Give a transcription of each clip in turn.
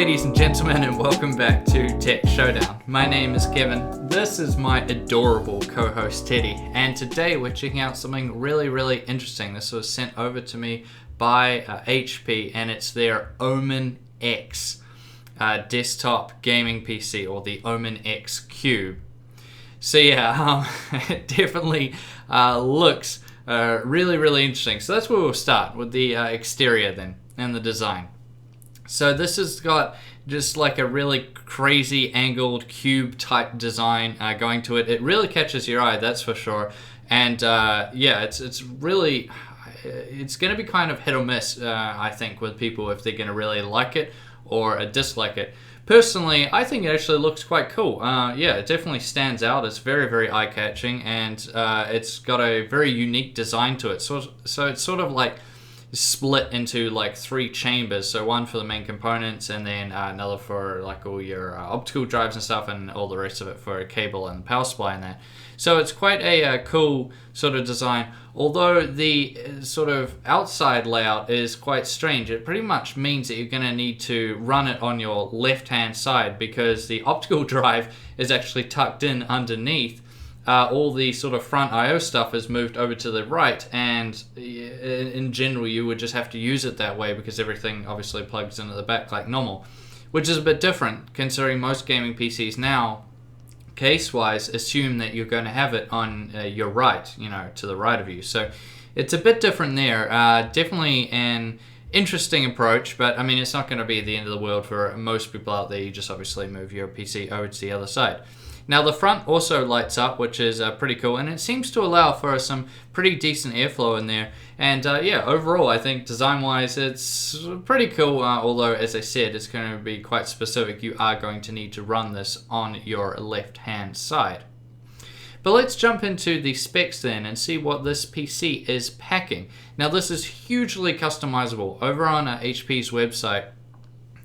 ladies and gentlemen, and welcome back to Tech Showdown. My name is Kevin. This is my adorable co-host Teddy, and today we're checking out something really interesting. This was sent over to me by HP, and it's their Omen X desktop gaming PC, or the Omen X Cube. So yeah, it definitely looks really interesting. So that's where we'll start, with the exterior then, and the design. So this has got just like a really crazy angled cube type design going to it. It really catches your eye, that's for sure. And yeah, it's really, it's going to be kind of hit or miss, I think, with people if they're going to really like it or dislike it. Personally, I think it actually looks quite cool. Yeah, it definitely stands out. It's very eye-catching, and it's got a very unique design to it. So it's sort of like split into like 3 chambers, so one for the main components, and then another for like all your optical drives and stuff, and all the rest of it for a cable and power supply and that. So it's quite a cool sort of design, although the sort of outside layout is quite strange. It pretty much means that you're going to need to run it on your left hand side, because the optical drive is actually tucked in underneath. All the sort of front I/O stuff is moved over to the right, and in general you would just have to use it that way, because everything obviously plugs into the back like normal, which is a bit different considering most gaming PCs now, case-wise, assume that you're going to have it on your right, you know, to the right of you. So it's a bit different there. Definitely an interesting approach, but I mean, it's not going to be the end of the world for most people out there. You just obviously move your PC over to the other side. Now the front also lights up, which is pretty cool, and it seems to allow for some pretty decent airflow in there. And yeah, overall I think design-wise it's pretty cool, although as I said, it's going to be quite specific. You are going to need to run this on your left-hand side. But let's jump into the specs then and see what this PC is packing. Now this is hugely customizable. Over on HP's website,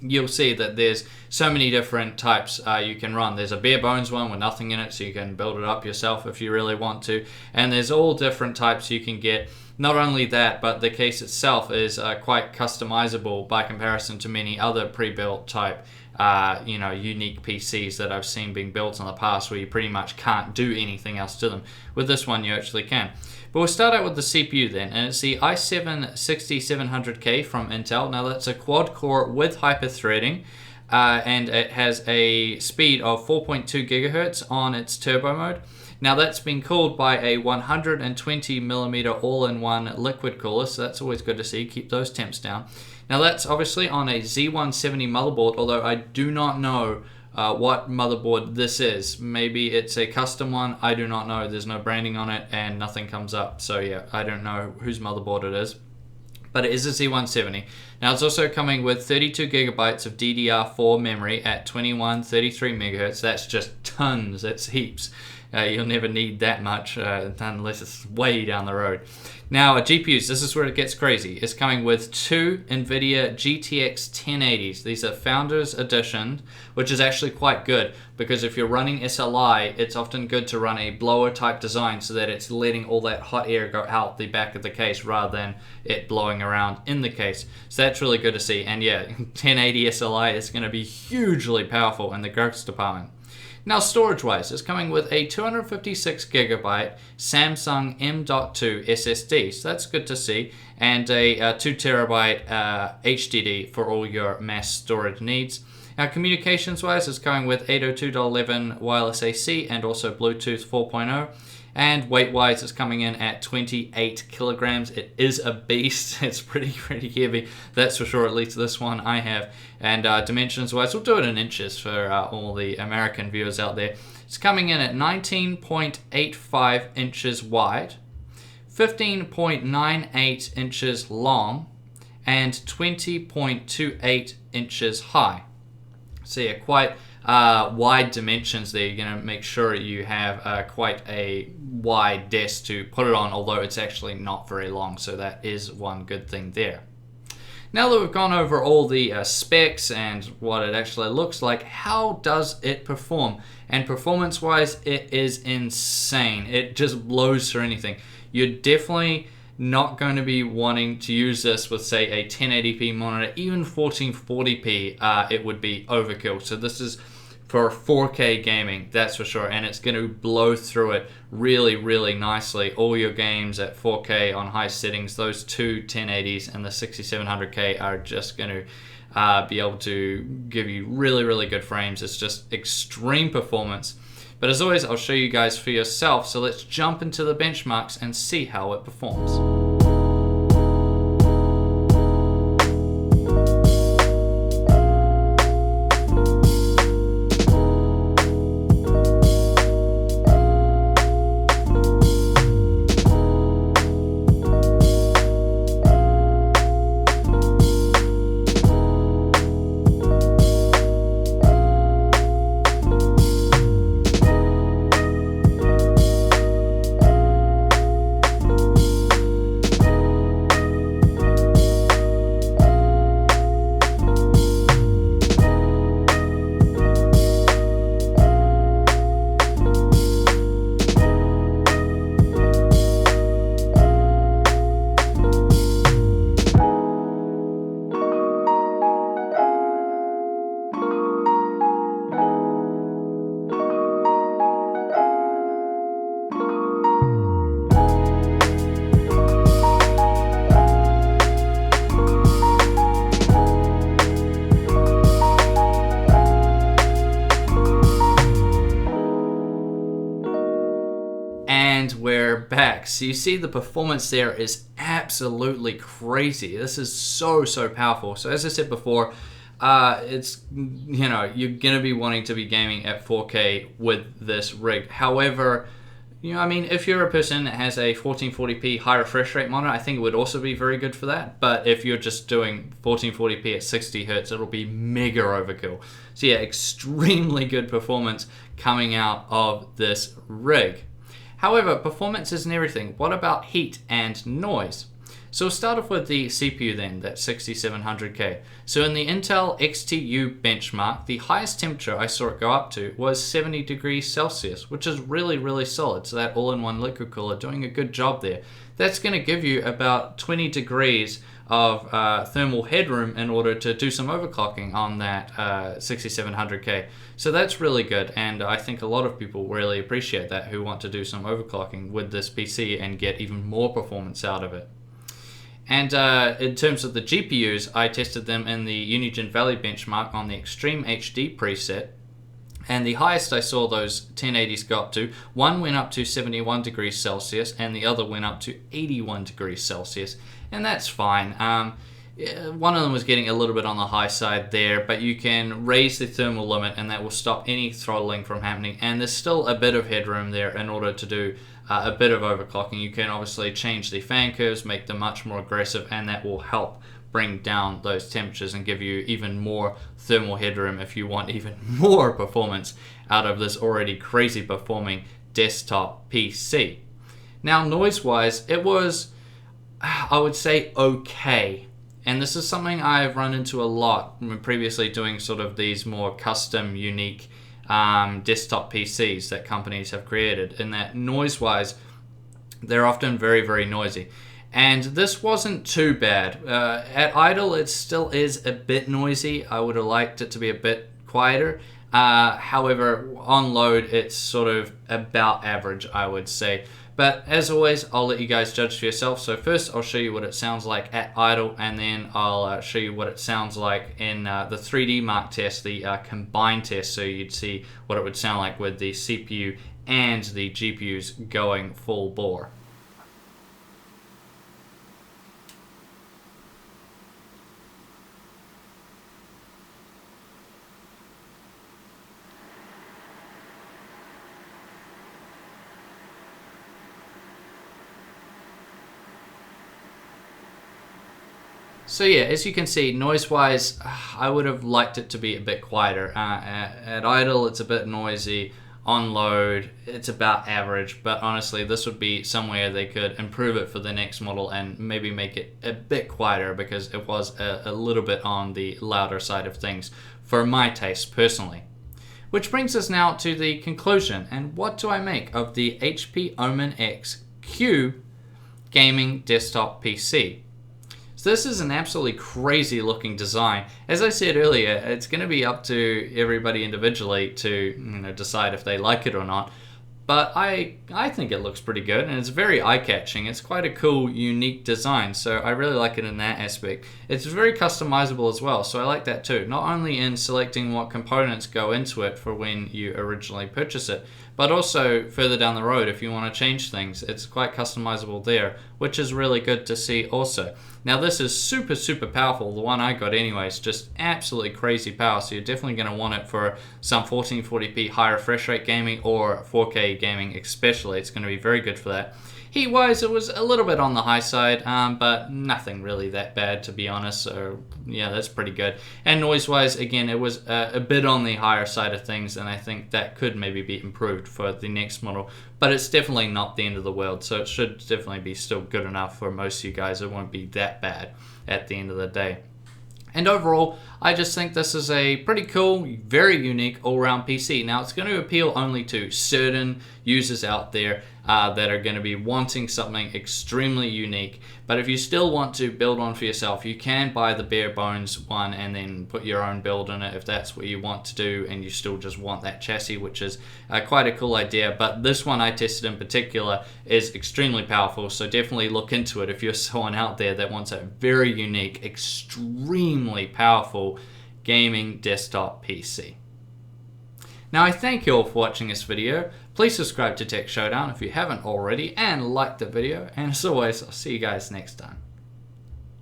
you'll see that there's so many different types you can run. There's a bare bones one with nothing in it, so you can build it up yourself if you really want to. And there's all different types you can get. Not only that, but the case itself is quite customizable by comparison to many other pre-built type unique PCs that I've seen being built in the past, where you pretty much can't do anything else to them. With this one you actually can. But we'll start out with the CPU then, and it's the i7-6700K from Intel. Now that's a quad core with hyper-threading, and it has a speed of 4.2 gigahertz on its turbo mode. Now that's been cooled by a 120mm all-in-one liquid cooler, so that's always good to see, keep those temps down. Now that's obviously on a Z170 motherboard, although I do not know what motherboard this is. Maybe it's a custom one, I do not know. There's no branding on it and nothing comes up, so yeah, I don't know whose motherboard it is. But it is a Z170. Now it's also coming with 32GB of DDR4 memory at 2133 MHz. That's just tons, that's heaps. You'll never need that much unless it's way down the road. Now GPUs, this is where it gets crazy. It's coming with 2 NVIDIA GTX 1080s. These are Founders Edition, which is actually quite good, because if you're running SLI, it's often good to run a blower type design so that it's letting all that hot air go out the back of the case rather than it blowing around in the case. So that's really good to see. And yeah, 1080 SLI is going to be hugely powerful in the graphics department. Now storage-wise, it's coming with a 256GB Samsung M.2 SSD, so that's good to see, and a 2TB HDD for all your mass storage needs. Now communications-wise, it's going with 802.11 wireless AC and also Bluetooth 4.0. And weight-wise, it's coming in at 28 kilograms. It is a beast. It's pretty heavy, that's for sure. At least this one I have. And dimensions-wise, we'll do it in inches for all the American viewers out there. It's coming in at 19.85 inches wide, 15.98 inches long, and 20.28 inches high. So yeah, quite wide dimensions there. You're going to make sure you have quite a wide desk to put it on, although it's actually not very long, so that is one good thing there. Now that we've gone over all the specs and what it actually looks like, how does it perform? And performance wise, it is insane. It just blows through anything. You're definitely not going to be wanting to use this with, say, a 1080p monitor. Even 1440p, it would be overkill. So this is for 4K gaming, that's for sure, and it's going to blow through it really, really nicely. All your games at 4K on high settings, those two 1080s and the 6700K are just going to be able to give you really, really good frames. It's just extreme performance. But as always, I'll show you guys for yourself, so let's jump into the benchmarks and see how it performs. And we're back. So you see the performance there is absolutely crazy. This is so powerful. So as I said before, it's, you know, you're gonna be wanting to be gaming at 4K with this rig. However, you know, I mean, if you're a person that has a 1440p high refresh rate monitor, I think it would also be very good for that. But if you're just doing 1440p at 60 hertz, it'll be mega overkill. So yeah, extremely good performance coming out of this rig. However, performance isn't everything. What about heat and noise? So we'll start off with the CPU then, that 6700K. So in the Intel XTU benchmark, the highest temperature I saw it go up to was 70 degrees Celsius, which is really solid. So that all-in-one liquid cooler doing a good job there. That's going to give you about 20 degrees of thermal headroom in order to do some overclocking on that 6700K. So that's really good, and I think a lot of people really appreciate that who want to do some overclocking with this PC and get even more performance out of it. And in terms of the GPUs, I tested them in the Unigine Valley benchmark on the Extreme HD preset. And the highest I saw those 1080s go up to, one went up to 71 degrees Celsius and the other went up to 81 degrees Celsius. And that's fine. One of them was getting a little bit on the high side there, but you can raise the thermal limit and that will stop any throttling from happening. And there's still a bit of headroom there in order to do a bit of overclocking. You can obviously change the fan curves, make them much more aggressive, and that will help bring down those temperatures and give you even more thermal headroom if you want even more performance out of this already crazy performing desktop PC. Now, noise-wise, it was, I would say, okay. And this is something I've run into a lot when previously doing sort of these more custom, unique desktop PCs that companies have created, in that noise-wise, they're often very noisy. And this wasn't too bad. At idle, it still is a bit noisy. I would have liked it to be a bit quieter. However, on load, it's sort of about average, I would say. But as always, I'll let you guys judge for yourself. So first, I'll show you what it sounds like at idle, and then I'll show you what it sounds like in the 3D Mark test, the combined test, so you'd see what it would sound like with the CPU and the GPUs going full bore. So yeah, as you can see, noise-wise, I would have liked it to be a bit quieter. At idle, it's a bit noisy. On load, it's about average. But honestly, this would be somewhere they could improve it for the next model and maybe make it a bit quieter, because it was a little bit on the louder side of things for my taste personally. Which brings us now to the conclusion. And what do I make of the HP Omen X Q gaming desktop PC. So this is an absolutely crazy looking design. As I said earlier, it's going to be up to everybody individually to decide if they like it or not. But I think it looks pretty good, and it's very eye-catching. It's quite a cool, unique design, so I really like it in that aspect. It's very customizable as well, so I like that too. Not only in selecting what components go into it for when you originally purchase it, but also further down the road if you want to change things. It's quite customizable there, which is really good to see also. Now this is super, super powerful. The one I got anyway is just absolutely crazy power, so you're definitely going to want it for some 1440p high refresh rate gaming or 4K gaming especially. It's going to be very good for that. Heat-wise, it was a little bit on the high side, but nothing really that bad, to be honest, so yeah, that's pretty good. And noise-wise, again, it was a bit on the higher side of things, and I think that could maybe be improved for the next model, but it's definitely not the end of the world, so it should definitely be still good enough for most of you guys. It won't be that bad at the end of the day. And overall, I just think this is a pretty cool, very unique all-round PC. Now, it's going to appeal only to certain users out there that are going to be wanting something extremely unique. But if you still want to build one for yourself, you can buy the bare bones one and then put your own build in it if that's what you want to do, and you still just want that chassis, which is quite a cool idea. But this one I tested in particular is extremely powerful, so definitely look into it if you're someone out there that wants a very unique, extremely powerful gaming desktop PC. Now, I thank you all for watching this video. Please subscribe to Tech Showdown if you haven't already, and like the video. And as always, I'll see you guys next time.